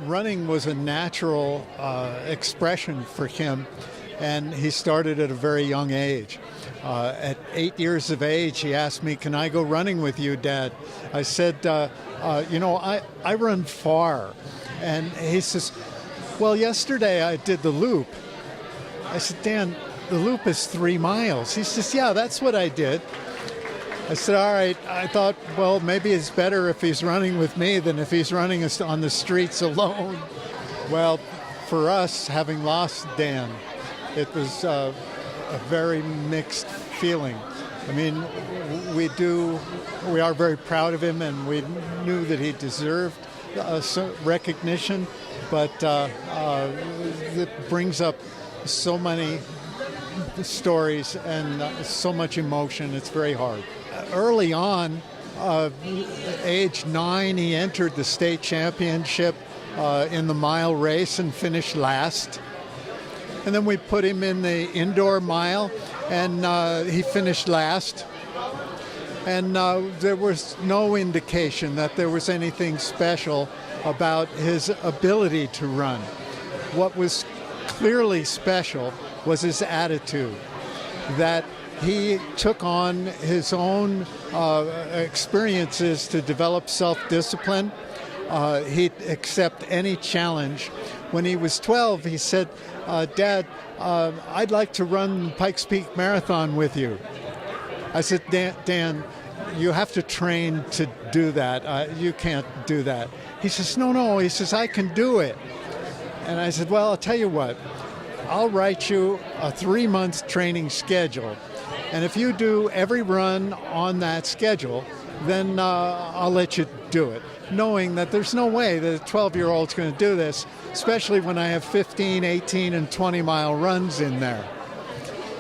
running was a natural expression for him, and he started at a very young age. At 8 years of age, he asked me, "Can I go running with you, Dad?" I said, I run far. And he says, "Well, yesterday I did the loop." I said, "Dan, the loop is 3 miles. He says, "Yeah, that's what I did." I said, "All right." I thought, well, maybe it's better if he's running with me than if he's running on the streets alone. Well, for us, having lost Dan, it was a very mixed feeling. I mean, we are very proud of him, and we knew that he deserved recognition, but it brings up so many stories and so much emotion. It's very hard. Early on, age 9, he entered the state championship in the mile race and finished last. And then we put him in the indoor mile, and he finished last. And there was no indication that there was anything special about his ability to run. What was clearly special was his attitude, that he took on his own experiences to develop self-discipline. He'd accept any challenge. When he was 12, he said, "Dad, I'd like to run Pikes Peak Marathon with you." I said, Dan, you have to train to do that. You can't do that." He says, No. He says, "I can do it." And I said, "Well, I'll tell you what. I'll write you a 3-month training schedule. And if you do every run on that schedule, then I'll let you do it." Knowing that there's no way that a 12-year-old's going to do this, especially when I have 15, 18, and 20-mile runs in there.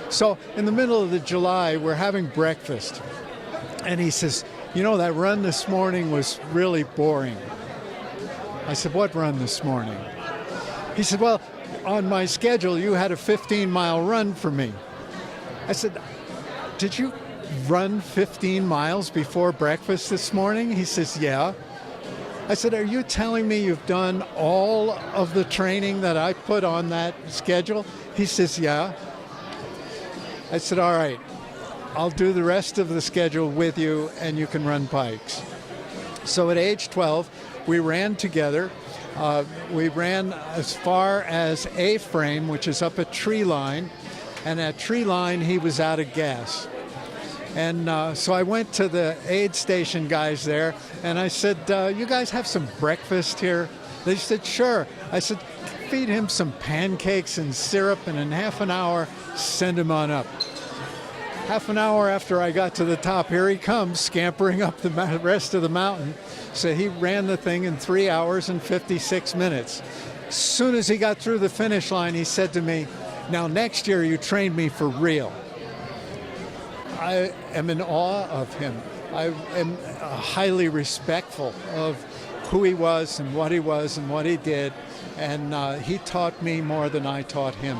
So in the middle of July, we're having breakfast. And he says, "That run this morning was really boring." I said, "What run this morning?" He said, "Well, on my schedule, you had a 15-mile run for me." I said, "Did you run 15 miles before breakfast this morning?" He says, "Yeah." I said, "Are you telling me you've done all of the training that I put on that schedule?" He says, "Yeah." I said, "All right, I'll do the rest of the schedule with you, and you can run Pikes." So at age 12, we ran together. We ran as far as A-frame, which is up at Tree Line, and at Tree Line, he was out of gas. And so I went to the aid station guys there, and I said, "You guys have some breakfast here?" They said, "Sure." I said, "Feed him some pancakes and syrup, and in half an hour, send him on up." Half an hour after I got to the top, here he comes, scampering up the rest of the mountain. So he ran the thing in 3 hours and 56 minutes. As soon as he got through the finish line, he said to me, "Now next year you train me for real." I am in awe of him. I am highly respectful of who he was and what he did. And he taught me more than I taught him.